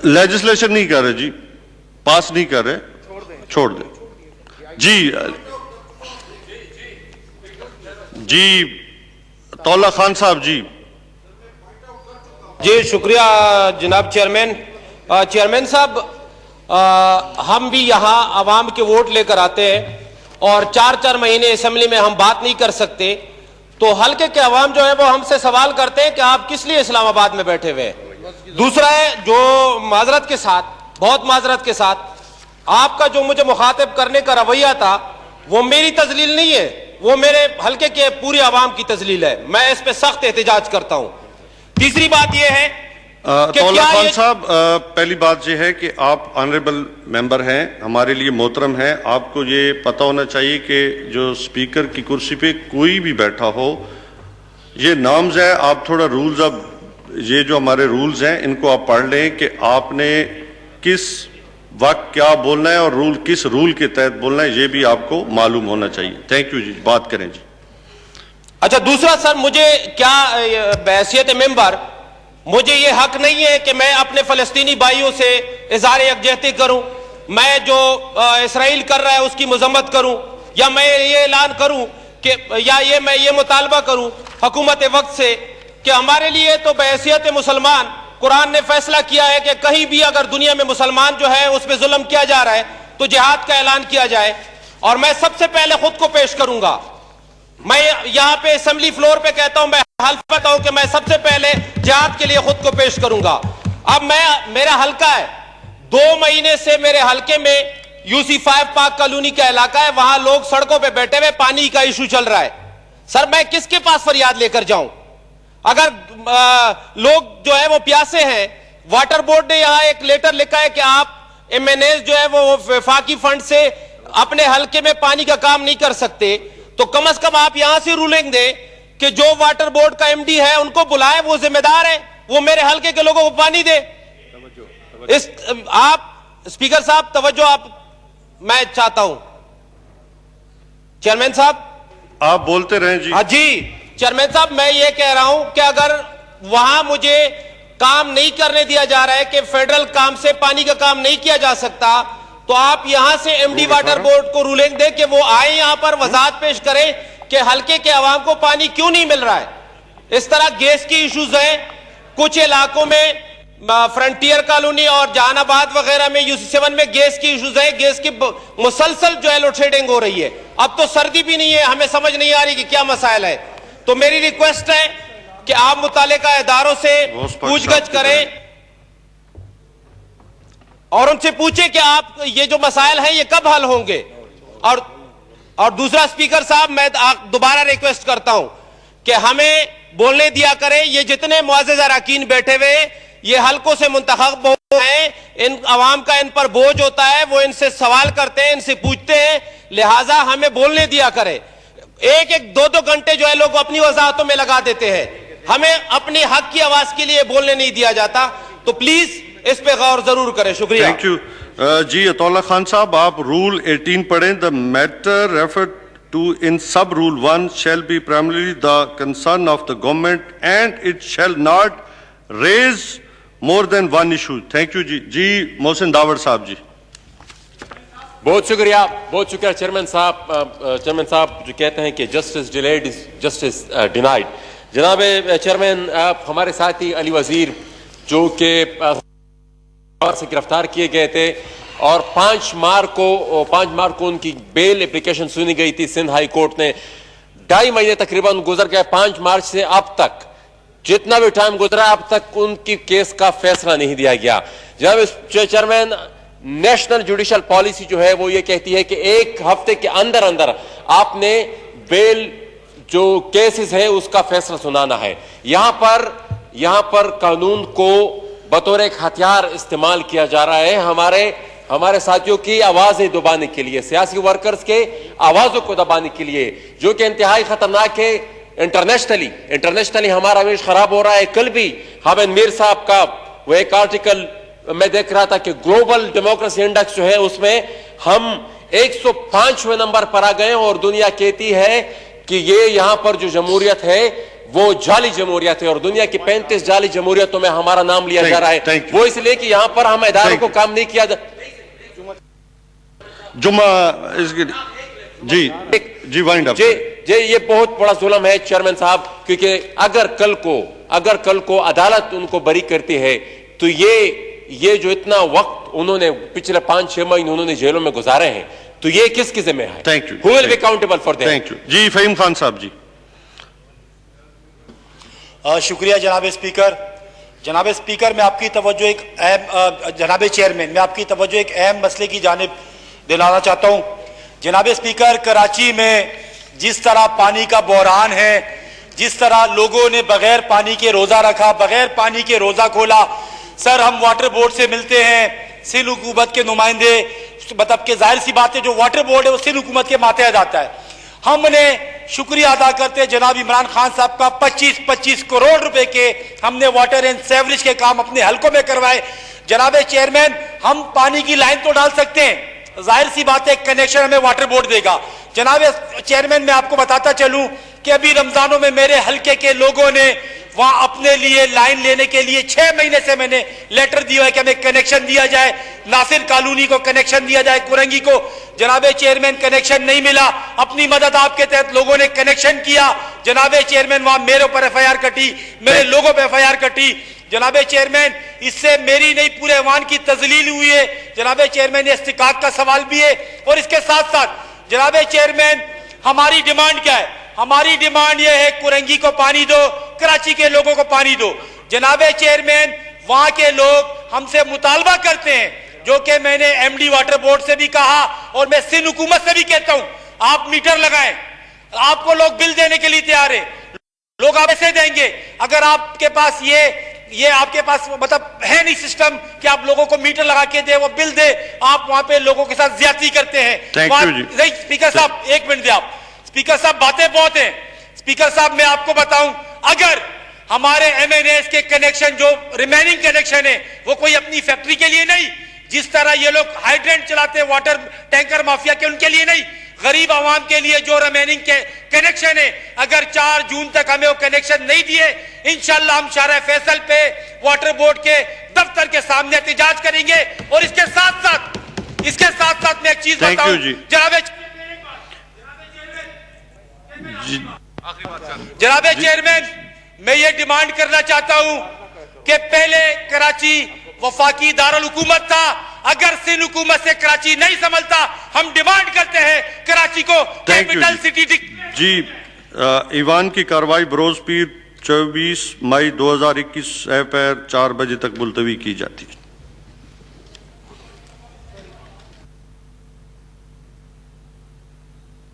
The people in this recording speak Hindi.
लेजिस्लेशन नहीं कर रहे जी, पास नहीं कर रहे, छोड़ दे जी। जी तौला खान साहब जी। जी शुक्रिया जनाब चेयरमैन। चेयरमैन साहब, हम भी यहाँ आवाम के वोट लेकर आते हैं और 4-4 महीने असेंबली में हम बात नहीं कर सकते, तो हल्के के अवाम जो है वो हमसे सवाल करते हैं कि आप किस लिए इस्लामाबाद में बैठे हुए हैं। दूसरा है, जो माजरत के साथ, बहुत माजरत के साथ, आपका जो मुझे मुखातिब करने का रवैया था वो मेरी तजलील नहीं है, वो मेरे हल्के के पूरी आवाम की तजलील है। मैं इस पे सख्त एहतजाज करता हूं। तीसरी बात यह है तौला खान साहब, पहली बात यह है कि आप ऑनरेबल मेंबर हैं, हमारे लिए मोहतरम हैं। आपको ये पता होना चाहिए कि जो स्पीकर की कुर्सी पे कोई भी बैठा हो, ये नॉर्म्स है। आप थोड़ा रूल्स, अब ये जो हमारे रूल्स हैं इनको आप पढ़ लें कि आपने किस वक्त क्या बोलना है और रूल किस रूल के तहत बोलना है, ये भी आपको मालूम होना चाहिए। थैंक यू जी, बात करें जी। अच्छा, दूसरा सर, मुझे क्या बहैसियत मेंबर मुझे ये हक नहीं है कि मैं अपने फलस्तीनी भाइयों से इज़हार यकजहती करूं, मैं जो इसराइल कर रहा है उसकी मजम्मत करूं, या मैं ये ऐलान करूं कि मैं ये मुतालबा करूं हुकूमत वक्त से कि हमारे लिए तो बहैसियत मुसलमान कुरान ने फैसला किया है कि कहीं भी अगर दुनिया में मुसलमान जो है उस पर जुल्म किया जा रहा है तो जिहाद का ऐलान किया जाए। और मैं सबसे पहले खुद को पेश करूंगा। मैं यहां पे असेंबली फ्लोर पे कहता हूं, मैं हल्फ करता हूं कि मैं सबसे पहले जिहाद के लिए खुद को पेश करूंगा। अब मेरा हल्का है, 2 महीने से मेरे हल्के में UC5 पाक कॉलोनी का इलाका है, वहां लोग सड़कों पे बैठे हुए, पानी का इशू चल रहा है। सर, मैं किसके पास फरियाद लेकर जाऊं? अगर लोग जो है वो प्यासे हैं, वाटर बोर्ड ने यहां एक लेटर लिखा है कि आप MNAs जो है वो वफाकी फंड से अपने हल्के में पानी का काम नहीं कर सकते, तो कम से कम आप यहां से रूलिंग दें कि जो वाटर बोर्ड का MD है उनको बुलाए, वो जिम्मेदार है, वो मेरे हल्के के लोगों को पानी दे। आप स्पीकर साहब तवज्जो, आप मैं चाहता हूं। चेयरमैन साहब, आप बोलते रहें जी। हाँ जी चेयरमैन साहब, मैं ये कह रहा हूं कि अगर वहां मुझे काम नहीं करने दिया जा रहा है कि फेडरल काम से पानी का काम नहीं किया जा सकता, तो आप यहां से MD वाटर बोर्ड को रूलिंग दे कि वो आए यहां पर वजाहत पेश करें कि हल्के के अवाम को पानी क्यों नहीं मिल रहा है। इस तरह गैस की इश्यूज हैं, कुछ इलाकों में फ्रंटियर कॉलोनी और जहानाबाद वगैरह में UC7 में गैस की इश्यूज है, गैस की मुसलसल जो है लोड शेडिंग हो रही है। अब तो सर्दी भी नहीं है, हमें समझ नहीं आ रही कि क्या मसाइल है। तो मेरी रिक्वेस्ट है कि आप मुतालिका इदारों से पूछगछ करें और उनसे पूछे कि आप ये जो मसाइल हैं ये कब हल होंगे। और दूसरा स्पीकर साहब, मैं दोबारा रिक्वेस्ट करता हूं कि हमें बोलने दिया करें। ये जितने मुअज़्ज़ज़ अरकान बैठे हुए, ये हल्कों से मुंतखब हैं, इन अवाम का इन पर बोझ होता है, वो इनसे सवाल करते हैं, इनसे पूछते हैं, लिहाजा हमें बोलने दिया करें। 1-2 घंटे जो है लोग अपनी वजाहतों में लगा देते हैं, हमें अपनी हक की आवाज के लिए बोलने नहीं दिया जाता। तो प्लीज इस पे गौर जरूर करें। शुक्रिया। थैंक यू जी। अतौला खान साहब, आप रूल 18 पढ़ें। द मैटर रेफर्ड टू इन सब rule 1 shall be primarily the concern of the government and it shall not raise more than one issue. Thank you जी। जी मोहसिन दावड़ साहब जी। बहुत शुक्रिया चेयरमैन साहब जो कहते हैं कि justice delayed is justice denied. जनाब चेयरमैन, आप हमारे साथी अली वजीर जो कि से गिरफ्तार किए गए थे और 5 मार्च को उनकी बेल एप्लीकेशन सुनी गई थी सिंध हाई कोर्ट ने। 2.5 महीने तकरीबन गुजर गए, 5 मार्च से अब तक जितना भी टाइम गुजरा अब तक उनकी केस का फैसला नहीं दिया गया। जनाब चेयरमैन, नेशनल जुडिशल पॉलिसी जो है वो ये कहती है कि 1 हफ्ते के अंदर अंदर आपने बेल जो केसेस है उसका फैसला सुनाना है। यहां पर कानून को बतौर एक हथियार इस्तेमाल किया जा रहा है हमारे साथियों की आवाजें दबाने के लिए, सियासी वर्कर्स के आवाजों को दबाने के लिए, जो कि इंतहाई खतरनाक है। इंटरनेशनली हमारा इमेज खराब हो रहा है। कल भी हामिद मीर साहब का वो एक आर्टिकल मैं देख रहा था कि ग्लोबल डेमोक्रेसी इंडेक्स जो है उसमें हम 105वें नंबर पर आ गए और दुनिया कहती है कि ये यहां पर जो जमहूरियत है वो जाली जमहूरियत है और दुनिया की 35 जाली जमहूरियतों में हमारा नाम लिया जा रहा है। वो इसलिए कि यहां पर हम इदारों को काम नहीं किया जुम्मा इसके जी वाइंड अप जी ये बहुत बड़ा जुल्म है चेयरमैन साहब, क्योंकि अगर कल को अदालत उनको बरी करती है तो ये जो इतना वक्त उन्होंने पिछले 5-6 महीने उन्होंने जेलों में गुजारे हैं तो ये किसकी जिम्मे है? Thank you. Who will be accountable for that? Thank you जी। फहीम खान साहब जी। शुक्रिया जनाब स्पीकर। जनाब स्पीकर, मैं आपकी तवज्जो एक अहम जनाब चेयरमैन मैं आपकी तवज्जो एक अहम मसले की जानिब दिलाना चाहता हूं। जनाब स्पीकर, कराची में जिस तरह पानी का बहरान है, जिस तरह लोगों ने बगैर पानी के रोजा रखा, बगैर पानी के रोजा खोला। सर, हम वाटर बोर्ड से मिलते हैं, सिंध हुकूमत के नुमाइंदे, मतलब कि जाहिर सी बात है जो वाटर बोर्ड है वो सिंध हुकूमत के मातहत आता है। हमने शुक्रिया अदा करते हैं जनाब इमरान खान साहब का, 25-25 करोड़ रुपए के हमने वाटर एंड सेवरेज के काम अपने हलकों में करवाए। जनाब चेयरमैन, हम पानी की लाइन तो डाल सकते हैं, जाहिर सी बात है कनेक्शन हमें वाटर बोर्ड देगा। जनाब चेयरमैन, मैं आपको बताता चलूं कि अभी रमजानों में मेरे हलके के लोगों ने वहां अपने लिए लाइन लेने के लिए 6 महीने से मैंने लेटर दिया है कि हमें कनेक्शन दिया जाए, नासिर कॉलोनी को कनेक्शन दिया जाए, कुरंगी को। जनाब चेयरमैन, कनेक्शन नहीं मिला। अपनी मदद आपके तहत लोगों ने कनेक्शन किया। जनाब चेयरमैन, वहां मेरे ऊपर FIR कटी, मेरे लोगों पर FIR कटी। जनाब चेयरमैन, इससे मेरी नहीं पूरे ऐवान की तजलील हुई है। जनाब चेयरमैन, ये इस्तिकाक का सवाल भी है। और इसके साथ साथ जनाब चेयरमैन, हमारी डिमांड क्या है? हमारी डिमांड यह है कुरंगी को पानी दो, कराची के लोगों को पानी दो। जनाब चेयरमैन, वहां के लोग हमसे मुतालबा करते हैं, जो कि मैंने MD वाटर बोर्ड से भी कहा और मैं सिंध हुकूमत से भी कहता हूं, आप मीटर लगाएं। आपको लोग बिल देने के लिए तैयार है, लोग आप ऐसे देंगे। अगर आपके पास ये आपके पास मतलब है नहीं सिस्टम कि आप लोगों को मीटर लगा के दे, वो बिल दे, आप वहां पे लोगों के साथ ज्यादती करते हैं। स्पीकर साहब, 1 मिनट दे आप। स्पीकर साहब, बातें बहुत हैं। स्पीकर साहब, मैं आपको बताऊं, अगर हमारे MNAs के कनेक्शन जो रिमेनिंग कनेक्शन है वो कोई अपनी फैक्ट्री के लिए नहीं, जिस तरह ये लोग हाइड्रेंट चलाते हैं वाटर टैंकर माफिया के, उनके लिए नहीं, गरीब आवाम के लिए जो रिमेनिंग के कनेक्शन है, अगर 4 जून तक हमें वो कनेक्शन नहीं दिए, इंशाल्लाह हम शारा फैसल पे वाटर बोर्ड के दफ्तर के सामने एहतजाज करेंगे। और इसके साथ साथ मैं एक चीज बताऊं जनाब चेयरमैन, मैं ये डिमांड करना चाहता हूं कि पहले कराची वफाकी दारुल हुकूमत था, अगर सिंध हुकूमत से कराची नहीं संभलता, हम डिमांड करते हैं कराची को कैपिटल सिटी जी। ईवान की कार्रवाई बरोज पीर 24 मई 2021 पर 4 बजे तक मुलतवी की जाती है।